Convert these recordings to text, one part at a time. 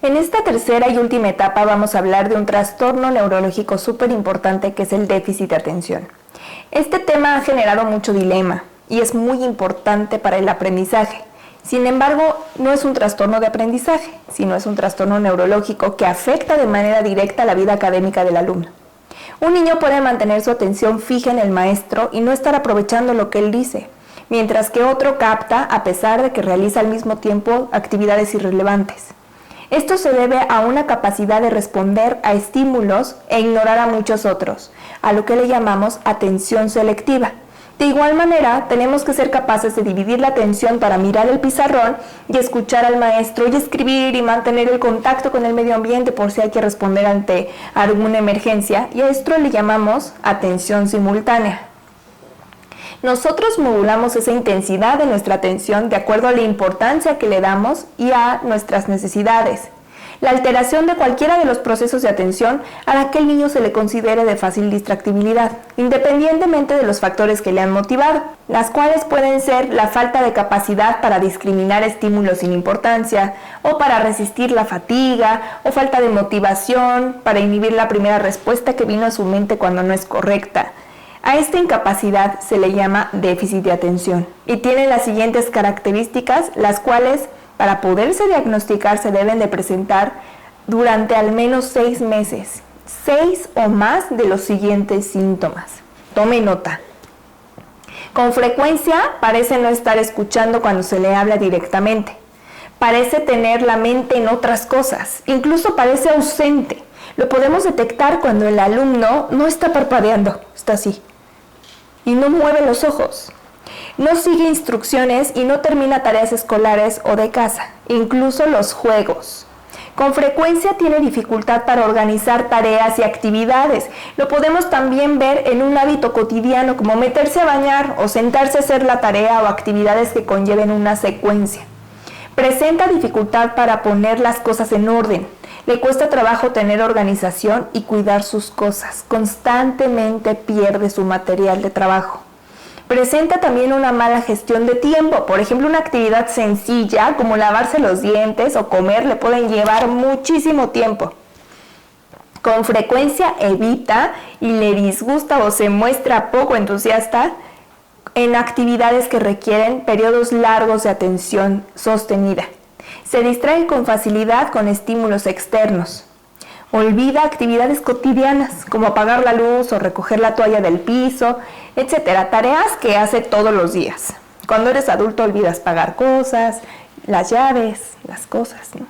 En esta tercera y última etapa vamos a hablar de un trastorno neurológico súper importante que es el déficit de atención. Este tema ha generado mucho dilema y es muy importante para el aprendizaje. Sin embargo, no es un trastorno de aprendizaje, sino es un trastorno neurológico que afecta de manera directa la vida académica del alumno. Un niño puede mantener su atención fija en el maestro y no estar aprovechando lo que él dice, mientras que otro capta a pesar de que realiza al mismo tiempo actividades irrelevantes. Esto se debe a una capacidad de responder a estímulos e ignorar a muchos otros, a lo que le llamamos atención selectiva. De igual manera, tenemos que ser capaces de dividir la atención para mirar el pizarrón y escuchar al maestro y escribir y mantener el contacto con el medio ambiente por si hay que responder ante alguna emergencia, y a esto le llamamos atención simultánea. Nosotros modulamos esa intensidad de nuestra atención de acuerdo a la importancia que le damos y a nuestras necesidades. La alteración de cualquiera de los procesos de atención hará que el niño se le considere de fácil distractibilidad, independientemente de los factores que le han motivado, las cuales pueden ser la falta de capacidad para discriminar estímulos sin importancia, o para resistir la fatiga, o falta de motivación para inhibir la primera respuesta que vino a su mente cuando no es correcta. A esta incapacidad se le llama déficit de atención y tiene las siguientes características, las cuales para poderse diagnosticar se deben de presentar durante al menos 6 meses, 6 o más de los siguientes síntomas. Tome nota. Con frecuencia parece no estar escuchando cuando se le habla directamente. Parece tener la mente en otras cosas, incluso parece ausente. Lo podemos detectar cuando el alumno no está parpadeando, está así, y no mueve los ojos. No sigue instrucciones y no termina tareas escolares o de casa, incluso los juegos. Con frecuencia tiene dificultad para organizar tareas y actividades. Lo podemos también ver en un hábito cotidiano como meterse a bañar o sentarse a hacer la tarea o actividades que conlleven una secuencia. Presenta dificultad para poner las cosas en orden. Le cuesta trabajo tener organización y cuidar sus cosas. Constantemente pierde su material de trabajo. Presenta también una mala gestión de tiempo. Por ejemplo, una actividad sencilla como lavarse los dientes o comer le pueden llevar muchísimo tiempo. Con frecuencia evita y le disgusta o se muestra poco entusiasta en actividades que requieren periodos largos de atención sostenida. Se distrae con facilidad con estímulos externos. Olvida actividades cotidianas como apagar la luz o recoger la toalla del piso, etcétera, tareas que hace todos los días. Cuando eres adulto olvidas pagar cosas, las llaves, las cosas, ¿no?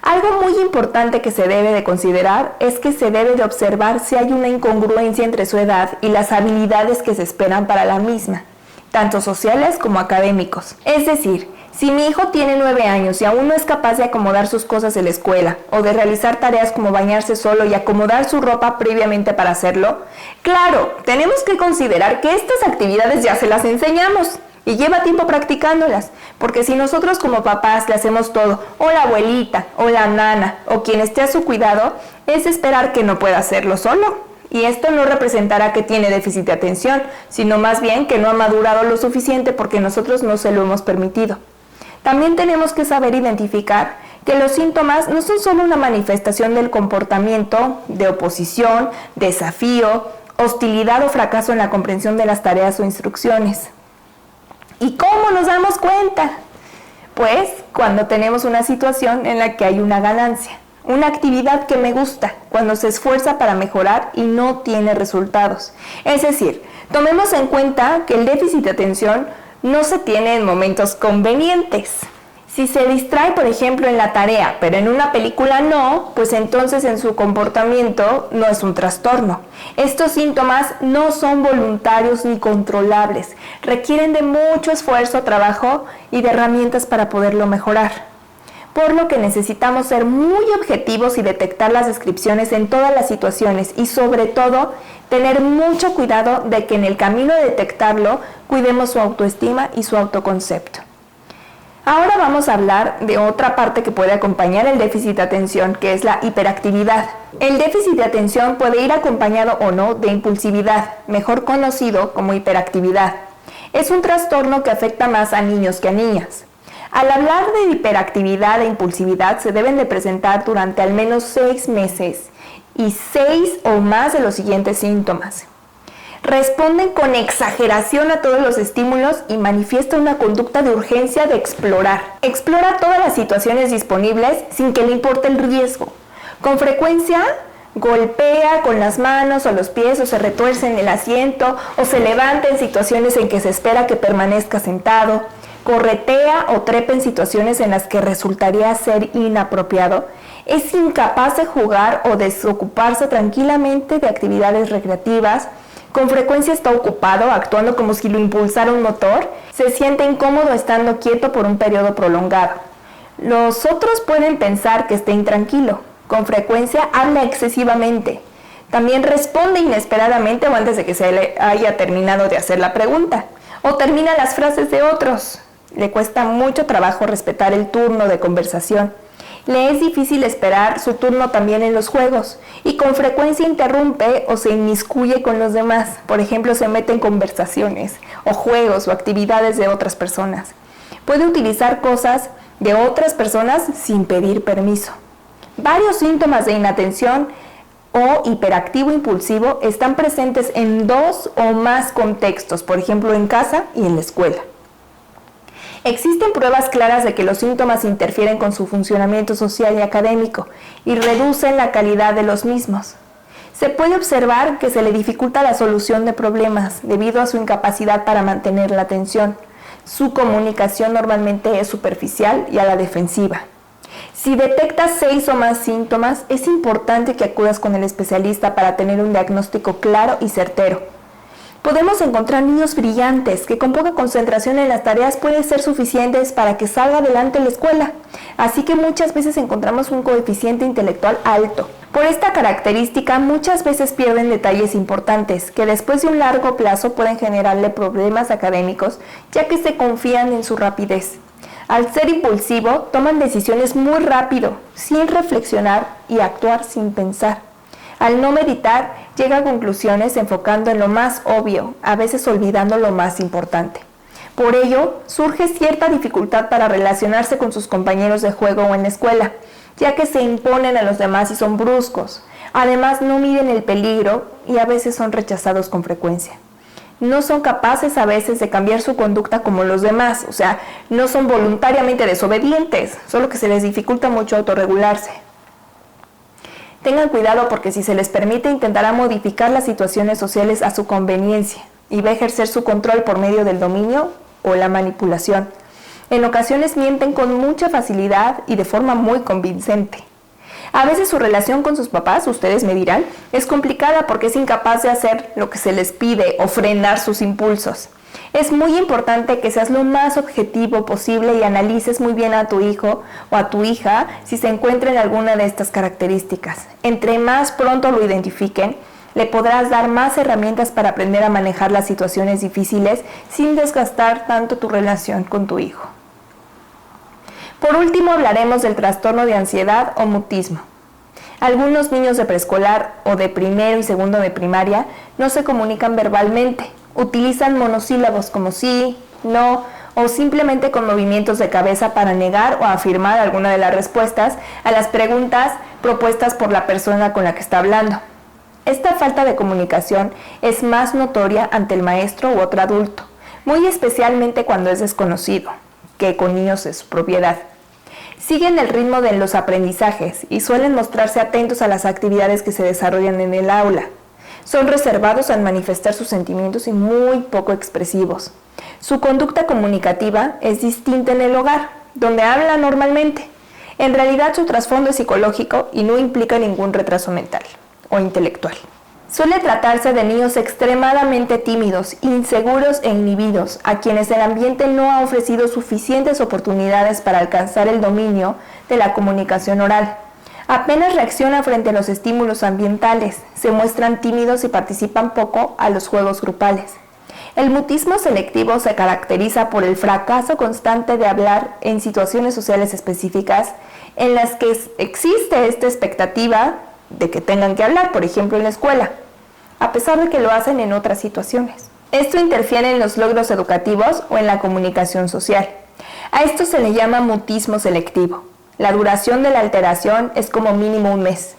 Algo muy importante que se debe de considerar es que se debe de observar si hay una incongruencia entre su edad y las habilidades que se esperan para la misma, tanto sociales como académicos. Es decir, si mi hijo tiene 9 años y aún no es capaz de acomodar sus cosas en la escuela o de realizar tareas como bañarse solo y acomodar su ropa previamente para hacerlo, claro, tenemos que considerar que estas actividades ya se las enseñamos y lleva tiempo practicándolas, porque si nosotros como papás le hacemos todo, o la abuelita, o la nana, o quien esté a su cuidado, es esperar que no pueda hacerlo solo. Y esto no representará que tiene déficit de atención, sino más bien que no ha madurado lo suficiente porque nosotros no se lo hemos permitido. También tenemos que saber identificar que los síntomas no son solo una manifestación del comportamiento de oposición, desafío, hostilidad o fracaso en la comprensión de las tareas o instrucciones. ¿Y cómo nos damos cuenta? Pues cuando tenemos una situación en la que hay una ganancia, una actividad que me gusta, cuando se esfuerza para mejorar y no tiene resultados. Es decir, tomemos en cuenta que el déficit de atención no se tiene en momentos convenientes. Si se distrae, por ejemplo, en la tarea, pero en una película no, pues entonces en su comportamiento no es un trastorno. Estos síntomas no son voluntarios ni controlables, requieren de mucho esfuerzo, trabajo y de herramientas para poderlo mejorar. Por lo que necesitamos ser muy objetivos y detectar las descripciones en todas las situaciones y sobre todo tener mucho cuidado de que en el camino de detectarlo cuidemos su autoestima y su autoconcepto. Ahora vamos a hablar de otra parte que puede acompañar el déficit de atención, que es la hiperactividad. El déficit de atención puede ir acompañado o no de impulsividad, mejor conocido como hiperactividad. Es un trastorno que afecta más a niños que a niñas. Al hablar de hiperactividad e impulsividad se deben de presentar durante al menos 6 meses y 6 o más de los siguientes síntomas. Responden con exageración a todos los estímulos y manifiestan una conducta de urgencia de explorar. Explora todas las situaciones disponibles sin que le importe el riesgo. Con frecuencia golpea con las manos o los pies o se retuerce en el asiento o se levanta en situaciones en que se espera que permanezca sentado. Corretea o trepa en situaciones en las que resultaría ser inapropiado. Es incapaz de jugar o desocuparse tranquilamente de actividades recreativas. Con frecuencia está ocupado, actuando como si lo impulsara un motor. Se siente incómodo estando quieto por un periodo prolongado. Los otros pueden pensar que está intranquilo. Con frecuencia habla excesivamente. También responde inesperadamente o antes de que se le haya terminado de hacer la pregunta. O termina las frases de otros. Le cuesta mucho trabajo respetar el turno de conversación. Le es difícil esperar su turno también en los juegos y con frecuencia interrumpe o se inmiscuye con los demás. Por ejemplo, se mete en conversaciones o juegos o actividades de otras personas. Puede utilizar cosas de otras personas sin pedir permiso. Varios síntomas de inatención o hiperactivo impulsivo están presentes en 2 o más contextos, por ejemplo en casa y en la escuela. Existen pruebas claras de que los síntomas interfieren con su funcionamiento social y académico y reducen la calidad de los mismos. Se puede observar que se le dificulta la solución de problemas debido a su incapacidad para mantener la atención. Su comunicación normalmente es superficial y a la defensiva. Si detectas 6 o más síntomas, es importante que acudas con el especialista para tener un diagnóstico claro y certero. Podemos encontrar niños brillantes que con poca concentración en las tareas pueden ser suficientes para que salga adelante en la escuela. Así que muchas veces encontramos un coeficiente intelectual alto. Por esta característica, muchas veces pierden detalles importantes que después de un largo plazo pueden generarle problemas académicos, ya que se confían en su rapidez. Al ser impulsivo, toman decisiones muy rápido, sin reflexionar y actuar sin pensar. Al no meditar, llega a conclusiones enfocando en lo más obvio, a veces olvidando lo más importante. Por ello, surge cierta dificultad para relacionarse con sus compañeros de juego o en la escuela, ya que se imponen a los demás y son bruscos. Además, no miden el peligro y a veces son rechazados con frecuencia. No son capaces a veces de cambiar su conducta como los demás, o sea, no son voluntariamente desobedientes, solo que se les dificulta mucho autorregularse. Tengan cuidado porque si se les permite intentará modificar las situaciones sociales a su conveniencia y va a ejercer su control por medio del dominio o la manipulación. En ocasiones mienten con mucha facilidad y de forma muy convincente. A veces su relación con sus papás, ustedes me dirán, es complicada porque es incapaz de hacer lo que se les pide o frenar sus impulsos. Es muy importante que seas lo más objetivo posible y analices muy bien a tu hijo o a tu hija si se encuentra en alguna de estas características. Entre más pronto lo identifiquen, le podrás dar más herramientas para aprender a manejar las situaciones difíciles sin desgastar tanto tu relación con tu hijo. Por último, hablaremos del trastorno de ansiedad o mutismo. Algunos niños de preescolar o de primero y segundo de primaria no se comunican verbalmente. Utilizan monosílabos como sí, no o simplemente con movimientos de cabeza para negar o afirmar alguna de las respuestas a las preguntas propuestas por la persona con la que está hablando. Esta falta de comunicación es más notoria ante el maestro u otro adulto, muy especialmente cuando es desconocido, que con niños de su propiedad. Siguen el ritmo de los aprendizajes y suelen mostrarse atentos a las actividades que se desarrollan en el aula. Son reservados al manifestar sus sentimientos y muy poco expresivos. Su conducta comunicativa es distinta en el hogar, donde habla normalmente. En realidad su trasfondo es psicológico y no implica ningún retraso mental o intelectual. Suele tratarse de niños extremadamente tímidos, inseguros e inhibidos, a quienes el ambiente no ha ofrecido suficientes oportunidades para alcanzar el dominio de la comunicación oral. Apenas reaccionan frente a los estímulos ambientales, se muestran tímidos y participan poco a los juegos grupales. El mutismo selectivo se caracteriza por el fracaso constante de hablar en situaciones sociales específicas en las que existe esta expectativa de que tengan que hablar, por ejemplo en la escuela, a pesar de que lo hacen en otras situaciones. Esto interfiere en los logros educativos o en la comunicación social. A esto se le llama mutismo selectivo. La duración de la alteración es como mínimo un mes.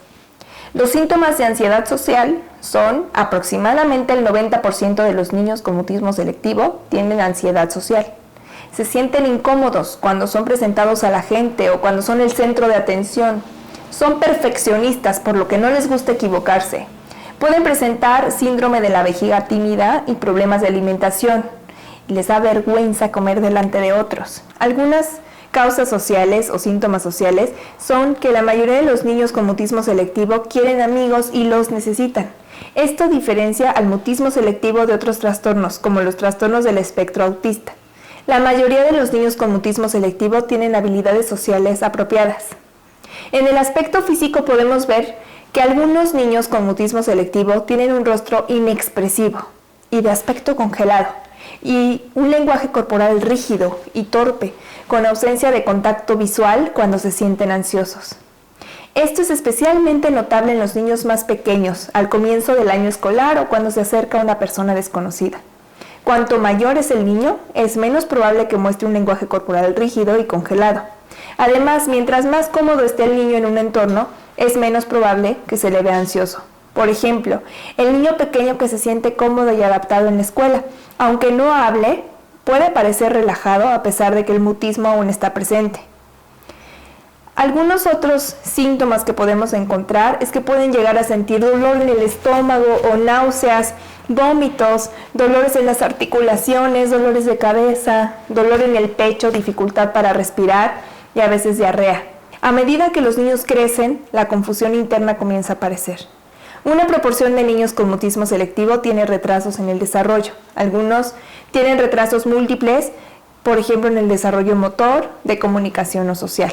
Los síntomas de ansiedad social son aproximadamente el 90% de los niños con mutismo selectivo tienen ansiedad social. Se sienten incómodos cuando son presentados a la gente o cuando son el centro de atención. Son perfeccionistas, por lo que no les gusta equivocarse. Pueden presentar síndrome de la vejiga tímida y problemas de alimentación. Les da vergüenza comer delante de otros. Algunas causas sociales o síntomas sociales son que la mayoría de los niños con mutismo selectivo quieren amigos y los necesitan. Esto diferencia al mutismo selectivo de otros trastornos, como los trastornos del espectro autista. La mayoría de los niños con mutismo selectivo tienen habilidades sociales apropiadas. En el aspecto físico podemos ver que algunos niños con mutismo selectivo tienen un rostro inexpresivo y de aspecto congelado, y un lenguaje corporal rígido y torpe, con ausencia de contacto visual cuando se sienten ansiosos. Esto es especialmente notable en los niños más pequeños, al comienzo del año escolar o cuando se acerca a una persona desconocida. Cuanto mayor es el niño, es menos probable que muestre un lenguaje corporal rígido y congelado. Además, mientras más cómodo esté el niño en un entorno, es menos probable que se le vea ansioso. Por ejemplo, el niño pequeño que se siente cómodo y adaptado en la escuela, aunque no hable, puede parecer relajado a pesar de que el mutismo aún está presente. Algunos otros síntomas que podemos encontrar es que pueden llegar a sentir dolor en el estómago o náuseas, vómitos, dolores en las articulaciones, dolores de cabeza, dolor en el pecho, dificultad para respirar y a veces diarrea. A medida que los niños crecen, la confusión interna comienza a aparecer. Una proporción de niños con mutismo selectivo tiene retrasos en el desarrollo. Algunos tienen retrasos múltiples, por ejemplo en el desarrollo motor, de comunicación o social.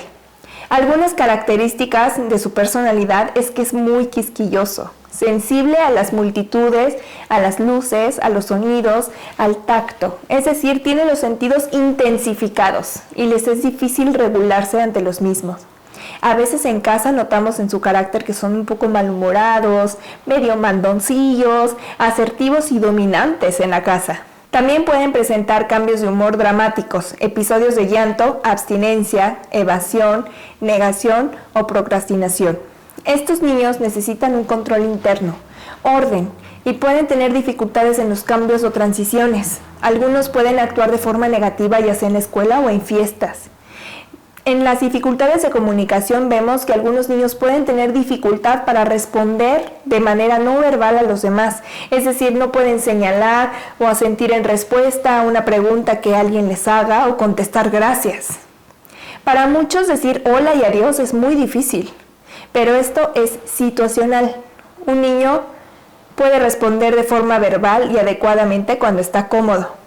Algunas características de su personalidad es que es muy quisquilloso, sensible a las multitudes, a las luces, a los sonidos, al tacto. Es decir, tiene los sentidos intensificados y les es difícil regularse ante los mismos. A veces en casa notamos en su carácter que son un poco malhumorados, medio mandoncillos, asertivos y dominantes en la casa. También pueden presentar cambios de humor dramáticos, episodios de llanto, abstinencia, evasión, negación o procrastinación. Estos niños necesitan un control interno, orden, y pueden tener dificultades en los cambios o transiciones. Algunos pueden actuar de forma negativa ya sea en la escuela o en fiestas. En las dificultades de comunicación vemos que algunos niños pueden tener dificultad para responder de manera no verbal a los demás, es decir, no pueden señalar o asentir en respuesta a una pregunta que alguien les haga o contestar gracias. Para muchos decir hola y adiós es muy difícil, pero esto es situacional. Un niño puede responder de forma verbal y adecuadamente cuando está cómodo.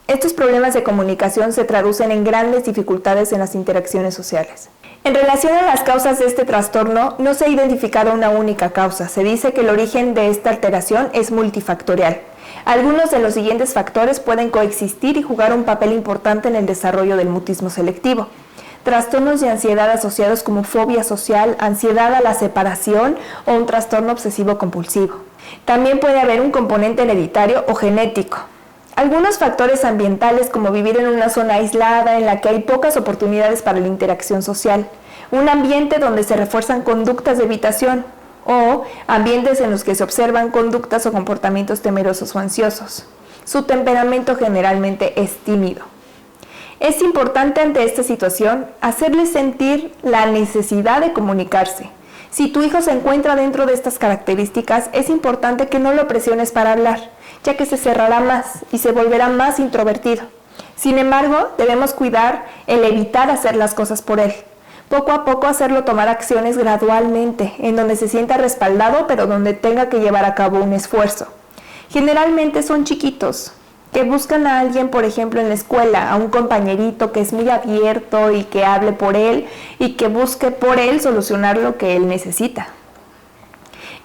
Estos problemas de comunicación se traducen en grandes dificultades en las interacciones sociales. En relación a las causas de este trastorno, no se ha identificado una única causa. Se dice que el origen de esta alteración es multifactorial. Algunos de los siguientes factores pueden coexistir y jugar un papel importante en el desarrollo del mutismo selectivo. Trastornos de ansiedad asociados como fobia social, ansiedad a la separación o un trastorno obsesivo compulsivo. También puede haber un componente hereditario o genético. Algunos factores ambientales como vivir en una zona aislada en la que hay pocas oportunidades para la interacción social, un ambiente donde se refuerzan conductas de evitación o ambientes en los que se observan conductas o comportamientos temerosos o ansiosos. Su temperamento generalmente es tímido. Es importante ante esta situación hacerles sentir la necesidad de comunicarse. Si tu hijo se encuentra dentro de estas características, es importante que no lo presiones para hablar, ya que se cerrará más y se volverá más introvertido. Sin embargo, debemos cuidar el evitar hacer las cosas por él. Poco a poco hacerlo tomar acciones gradualmente, en donde se sienta respaldado, pero donde tenga que llevar a cabo un esfuerzo. Generalmente son chiquitos, que buscan a alguien, por ejemplo, en la escuela, a un compañerito que es muy abierto y que hable por él y que busque por él solucionar lo que él necesita.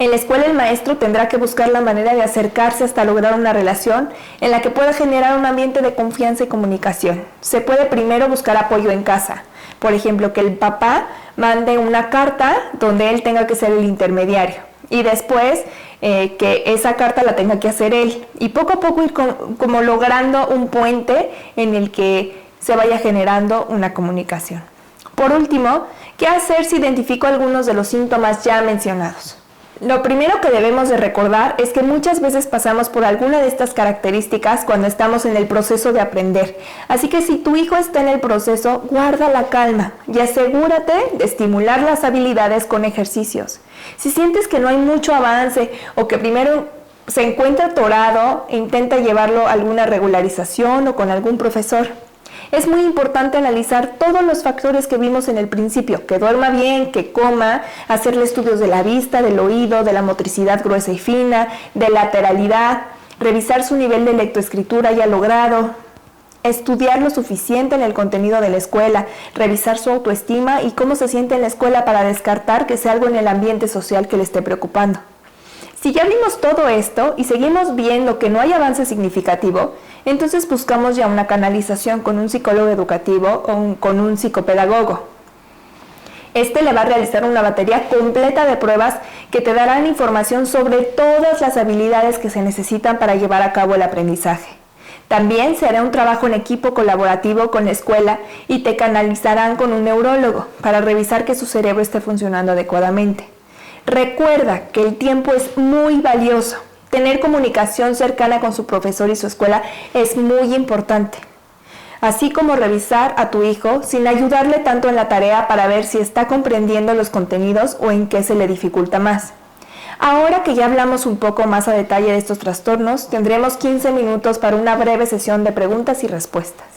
En la escuela el maestro tendrá que buscar la manera de acercarse hasta lograr una relación en la que pueda generar un ambiente de confianza y comunicación. Se puede primero buscar apoyo en casa. Por ejemplo, que el papá mande una carta donde él tenga que ser el intermediario y después que esa carta la tenga que hacer él. Y poco a poco ir como logrando un puente en el que se vaya generando una comunicación. Por último, ¿qué hacer si identifico algunos de los síntomas ya mencionados? Lo primero que debemos de recordar es que muchas veces pasamos por alguna de estas características cuando estamos en el proceso de aprender. Así que si tu hijo está en el proceso, guarda la calma y asegúrate de estimular las habilidades con ejercicios. Si sientes que no hay mucho avance o que primero se encuentra atorado, intenta llevarlo a alguna regularización o con algún profesor. Es muy importante analizar todos los factores que vimos en el principio, que duerma bien, que coma, hacerle estudios de la vista, del oído, de la motricidad gruesa y fina, de lateralidad, revisar su nivel de lectoescritura ya logrado, estudiar lo suficiente en el contenido de la escuela, revisar su autoestima y cómo se siente en la escuela para descartar que sea algo en el ambiente social que le esté preocupando. Si ya vimos todo esto y seguimos viendo que no hay avance significativo, entonces buscamos ya una canalización con un psicólogo educativo o con un psicopedagogo. Este le va a realizar una batería completa de pruebas que te darán información sobre todas las habilidades que se necesitan para llevar a cabo el aprendizaje. También se hará un trabajo en equipo colaborativo con la escuela y te canalizarán con un neurólogo para revisar que su cerebro esté funcionando adecuadamente. Recuerda que el tiempo es muy valioso. Tener comunicación cercana con su profesor y su escuela es muy importante. Así como revisar a tu hijo sin ayudarle tanto en la tarea para ver si está comprendiendo los contenidos o en qué se le dificulta más. Ahora que ya hablamos un poco más a detalle de estos trastornos, tendremos 15 minutos para una breve sesión de preguntas y respuestas.